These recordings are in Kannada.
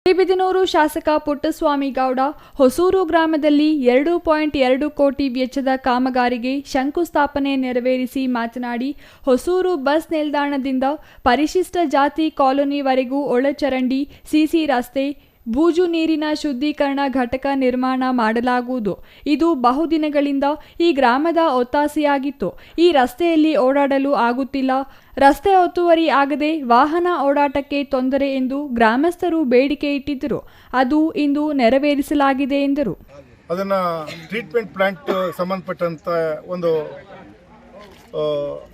ಗೌರಿಬಿದನೂರು ಶಾಸಕ ಪುಟ್ಟಸ್ವಾಮಿ ಗೌಡ ಹೊಸೂರು ಗ್ರಾಮದಲ್ಲಿ 2.2 ಕೋಟಿ ವೆಚ್ಚದ ಕಾಮಗಾರಿಗೆ ಶಂಕುಸ್ಥಾಪನೆ ನೆರವೇರಿಸಿ ಮಾತನಾಡಿ, ಹೊಸೂರು ಬಸ್ ನಿಲ್ದಾಣದಿಂದ ಪರಿಶಿಷ್ಟ ಜಾತಿ ಕಾಲೋನಿವರೆಗೂ ಒಳಚರಂಡಿ, ಸಿಸಿ ರಸ್ತೆ, ಬೂಜು ನೀರಿನ ಶುದ್ಧೀಕರಣ ಘಟಕ ನಿರ್ಮಾಣ ಮಾಡಲಾಗುವುದು. ಇದು ಬಹುದಿನಗಳಿಂದ ಈ ಗ್ರಾಮದ ಒತ್ತಾಸೆಯಾಗಿತ್ತು. ಈ ರಸ್ತೆಯಲ್ಲಿ ಓಡಾಡಲು ಆಗುತ್ತಿಲ್ಲ. ರಸ್ತೆ ಒತ್ತುವರಿ ಆಗದೆ ವಾಹನ ಓಡಾಟಕ್ಕೆ ತೊಂದರೆ ಎಂದು ಗ್ರಾಮಸ್ಥರು ಬೇಡಿಕೆ ಇಟ್ಟಿದ್ದರು. ಅದು ಇಂದು ನೆರವೇರಿಸಲಾಗಿದೆ ಎಂದರು. ಅದನ್ನ ಟ್ರೀಟ್ಮೆಂಟ್ ಪ್ಲಾಂಟ್ ಸಂಬಂಧಪಟ್ಟಂತ ಒಂದು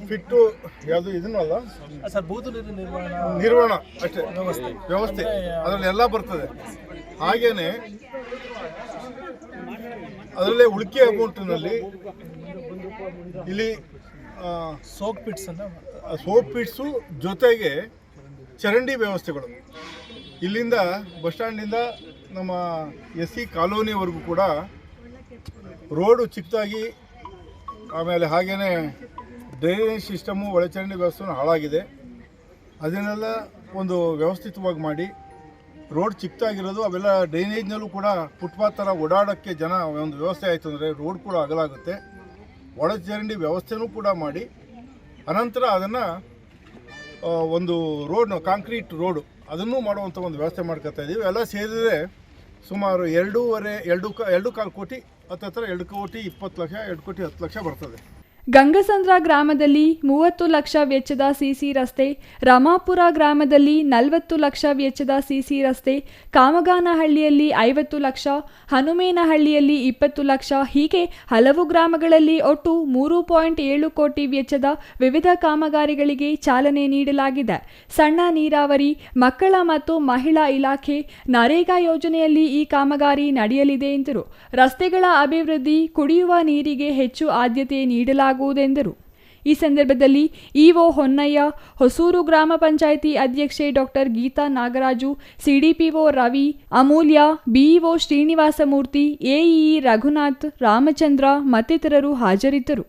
ಫಿಟ್ಟು ಯಾವುದು ಇದನ್ನಲ್ಲ ಸರ್, ಬೂದು ನೀರು ನಿರ್ವಹಣಾ ಅಷ್ಟೇ ವ್ಯವಸ್ಥೆ ಅದರಲ್ಲಿ ಎಲ್ಲ ಬರ್ತದೆ. ಹಾಗೇನೆ ಅದರಲ್ಲೇ ಉಳಿಕೆ ಅಮೌಂಟಿನಲ್ಲಿ ಇಲ್ಲಿ ಸೋಪ್ ಪಿಟ್ಸು ಜೊತೆಗೆ ಚರಂಡಿ ವ್ಯವಸ್ಥೆಗಳು ಇಲ್ಲಿಂದ ಬಸ್ ಸ್ಟ್ಯಾಂಡಿಂದ ನಮ್ಮ SC ಕಾಲೋನಿವರೆಗೂ ಕೂಡ ರೋಡು ಚಿಕ್ಕದಾಗಿ, ಆಮೇಲೆ ಹಾಗೇನೆ ಡ್ರೈನೇಜ್ ಸಿಸ್ಟಮು, ಒಳಚರಂಡಿ ವ್ಯವಸ್ಥೆ ಹಾಳಾಗಿದೆ. ಅದನ್ನೆಲ್ಲ ಒಂದು ವ್ಯವಸ್ಥಿತವಾಗಿ ಮಾಡಿ, ರೋಡ್ ಚಿಕ್ಕದಾಗಿರೋದು ಅವೆಲ್ಲ ಡ್ರೈನೇಜ್ನಲ್ಲೂ ಕೂಡ ಫುಟ್ಪಾತ್ ಥರ ಓಡಾಡೋಕ್ಕೆ ಜನ ಒಂದು ವ್ಯವಸ್ಥೆ ಆಯಿತು ಅಂದರೆ ರೋಡ್ ಕೂಡ ಅಗಲಾಗುತ್ತೆ. ಒಳಚರಂಡಿ ವ್ಯವಸ್ಥೆನೂ ಕೂಡ ಮಾಡಿ ಅನಂತರ ಅದನ್ನು ಒಂದು ರೋಡ್ ಕಾಂಕ್ರೀಟ್ ರೋಡು ಅದನ್ನು ಮಾಡುವಂಥ ಒಂದು ವ್ಯವಸ್ಥೆ ಮಾಡ್ಕೊತಾ ಇದ್ದೀವಿ. ಎಲ್ಲ ಸೇರಿದರೆ ಸುಮಾರು 2.25 ಕೋಟಿ ಹತ್ತಿರ 2 ಕೋಟಿ 20 ಲಕ್ಷ 2 ಕೋಟಿ 10 ಲಕ್ಷ ಬರ್ತದೆ. ಗಂಗಸಂದ್ರ ಗ್ರಾಮದಲ್ಲಿ 30 ಲಕ್ಷ ವೆಚ್ಚದ ಸಿಸಿ ರಸ್ತೆ, ರಾಮಾಪುರ ಗ್ರಾಮದಲ್ಲಿ 40 ಲಕ್ಷ ವೆಚ್ಚದ ಸಿಸಿ ರಸ್ತೆ, ಕಾಮಗಾನಹಳ್ಳಿಯಲ್ಲಿ 50 ಲಕ್ಷ, ಹನುಮೇನಹಳ್ಳಿಯಲ್ಲಿ 20 ಲಕ್ಷ, ಹೀಗೆ ಹಲವು ಗ್ರಾಮಗಳಲ್ಲಿ ಒಟ್ಟು 3.7 ಕೋಟಿ ವೆಚ್ಚದ ವಿವಿಧ ಕಾಮಗಾರಿಗಳಿಗೆ ಚಾಲನೆ ನೀಡಲಾಗಿದೆ. ಸಣ್ಣ ನೀರಾವರಿ, ಮಕ್ಕಳ ಮತ್ತು ಮಹಿಳಾ ಇಲಾಖೆ, ನರೇಗಾ ಯೋಜನೆಯಲ್ಲಿ ಈ ಕಾಮಗಾರಿ ನಡೆಯಲಿದೆ ಎಂದರು. ರಸ್ತೆಗಳ ಅಭಿವೃದ್ಧಿ, ಕುಡಿಯುವ ನೀರಿಗೆ ಹೆಚ್ಚು ಆದ್ಯತೆ ನೀಡಲಾಗುವುದೆಂದರು. ಈ ಸಂದರ್ಭದಲ್ಲಿ ಇಒ ಹೊನ್ನಯ್ಯ, ಹೊಸೂರು ಗ್ರಾಮ ಪಂಚಾಯಿತಿ ಅಧ್ಯಕ್ಷೆ ಡಾಕ್ಟರ್ ಗೀತಾ ನಾಗರಾಜು, ಸಿಡಿಪಿಒ ರವಿ, ಅಮೂಲ್ಯ, ಬಿಇಒ ಶ್ರೀನಿವಾಸಮೂರ್ತಿ, ಎಇಇ ರಘುನಾಥ್, ರಾಮಚಂದ್ರ ಮತ್ತಿತರರು ಹಾಜರಿದ್ದರು.